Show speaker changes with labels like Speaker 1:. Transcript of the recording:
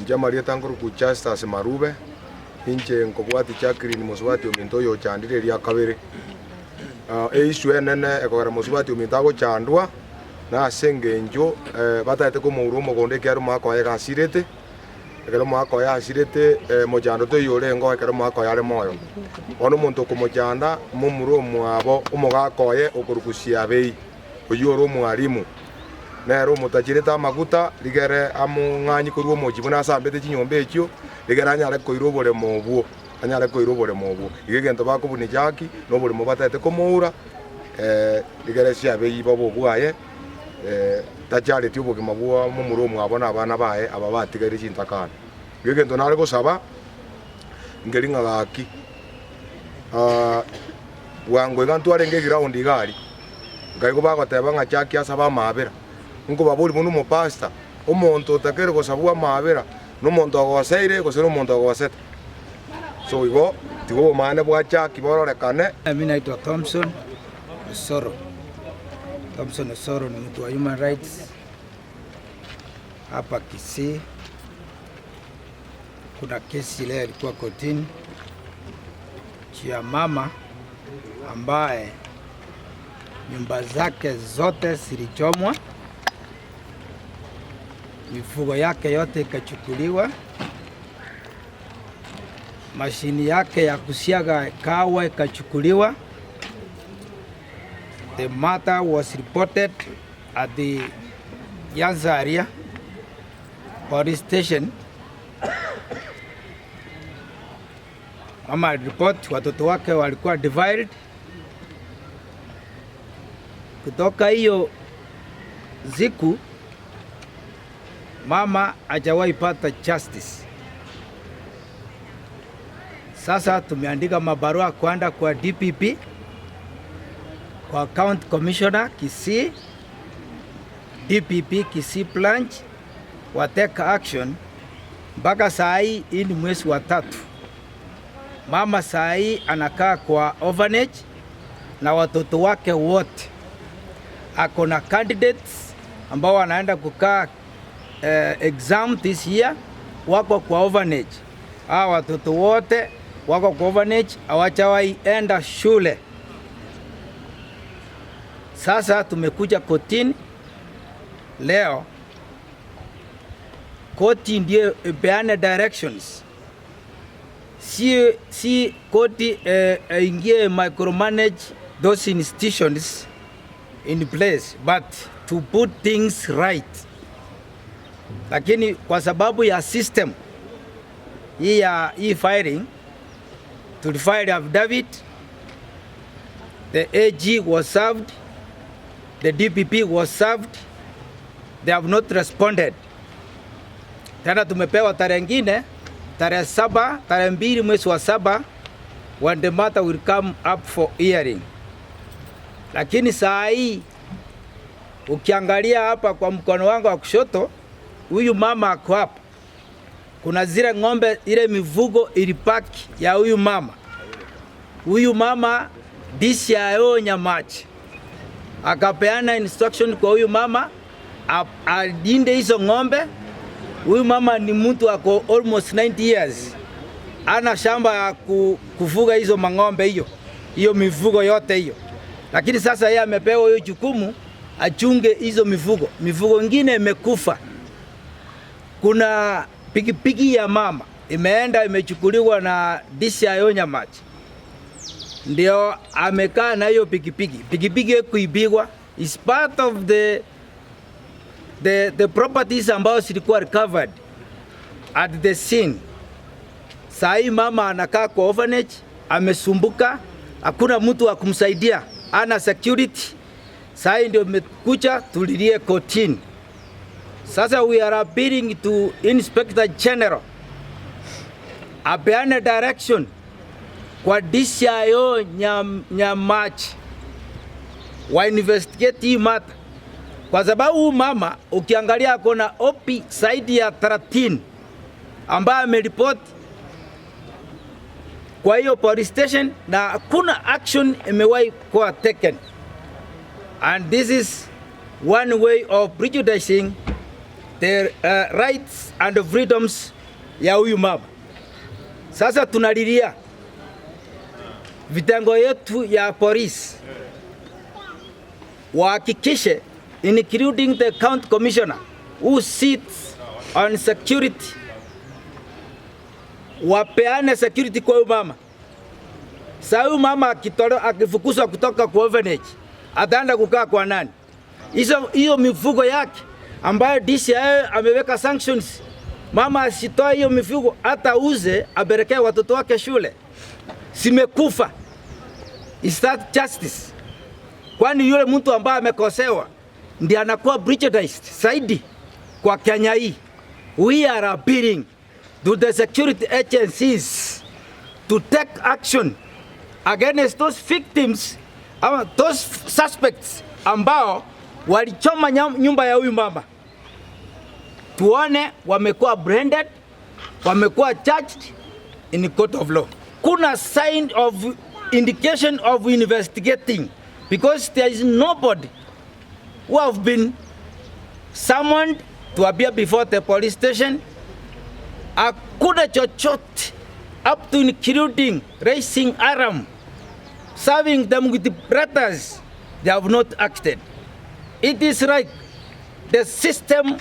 Speaker 1: Njamari tanguru kuchasta se marube inche nkobwati chakiri ni muswati ominto yo chandire ria kabere issue enene ekogera muswati ominto ago chandwa na sengenjo bataete ko mouro mogonde kero mako ya gasirete ekero mako ya asirete mojando to yore ngo ekero mako ya le moyo ono muntu ko mojanda mumuro mwabo umugakoye okurukusia bei oyoro mwarimu nero mutajireta maguta ligere amung'anyi kurwo mojibuna sambete chinyombe ekyo ligere anyale koirobore mobuo igegento bakobuni jaki no buri mubatete komoura ligere siabe ibobo bwaye tajale tyobo kimabua mumuro mwabona abana bae aba batigere chintakana igegento nare gosaba ngeringa gaki wango gantware nge ground igari ngaigo bagoteba ngachaki asaba mabera ngo baburi bunu mo pasta omonto takere gosabwa mabera no monto agoseire gosero monto agoseta so igo tigo mane bwacha kiborokane.
Speaker 2: Mimi naitwa Thompson Osoro. Thompson Osoro ni mtu wa human rights hapa Kisii. Kuna kesi ile ilikuwa kotini ya mama ambaye nyumba zake zote zilichomwa, mifugo yake yote ikachukuliwa, mashini yake ya kusiaga kawa ikachukuliwa. The matter was reported at the Nyanza area police station. Mama report watoto wake walikuwa divided. Kutoka hiyo ziku mama hajawahi pata justice. Sasa tumeandika mabarua kwenda kwa DPP, kwa County Commissioner Kisii, DPP Kisii branch wateka action. Mpaka saa hii ni mwezi wa 3. Mama saa hii anakaa kwa orphanage na watoto wake wote. Akona candidates ambao wanaenda kukaa exam this year wako kwa orphanage. Hawa watoto wote wako kwa orphanage, hawajawahi enda shule. Sasa tumekuja kotini leo. Koti ndiye beane directions. Si koti ingie micromanage those institutions in place, but to put things right. Lakini kwa sababu ya system hii firing, tulifile affidavit, the AG was served, the DPP was served, they have not responded. Tena tumepewa tarehe nyingine, tarehe 2 mwezi wa 7, when the matter will come up for hearing. Lakini saa hii ukiangalia hapa kwa mkono wangu wa kushoto, huyu mama ako hapa. Kuna zile ng'ombe, ile mifugo ilipaki ya huyu mama. Huyu mama DCIO Nyamachi akapeana instruction kwa huyu mama alinde hizo ng'ombe. Huyu mama ni mtu ako almost 90 years. Ana shamba ya kufuga hizo mang'ombe hiyo mifugo yote hiyo. Lakini sasa yeye amepewa hiyo jukumu achunge hizo mifugo. Mifugo ingine imekufa. Kuna pikipiki ya mama imeenda imechukuliwa na DCIO Nyamachi. Ndio amekaa na hiyo pikipiki. Pikipiki kuibigwa is part of the properties ambao zilikuwa recovered at the scene. Saa hii mama anakaa kwa orphanage, amesumbuka, hakuna mtu wa kumsaidia, ana security. Saa hii ndio mmekuja tulilie kotini. Sasa we are appealing to Inspector General apeane direction kwa DCIO Nyamachi wa investigate hii matter. Kwa sababu mama ukiangalia akona OP zaidi ya 13 ambaye ameripoti kwa hiyo police station na hakuna action imewahi kuwa taken. And this is one way of prejudicing the rights and freedoms ya huyu mama. Sasa tunalilia vitengo yetu ya polisi wahakikishe, including the county commissioner who sits on security, wapeane security kwa huyu mama. Sasa huyu mama akifukuzwa kutoka kwa orphanage, ataenda kukaa kwa nani? Hiyo mifugo yake ambayo DCI ameweka sanctions, mama asitoe hiyo mifugo, hata uze aberekee watoto wake shule. Simekufa. Is that justice? Kwani yule mtu ambaye amekosewa ndiye anakuwa prejudiced zaidi kwa Kenya hii? We are appealing to the security agencies to take action against those victims, those suspects ambao walichoma nyumba ya huyu mama. Tuone wamekuwa branded, wamekuwa charged in court of law. Kuna sign of indication of investigating, because there is nobody who have been summoned to appear before the police station. Hakuna chochote up to including raising alarm, serving them with the letters. They have not acted. It is right. The system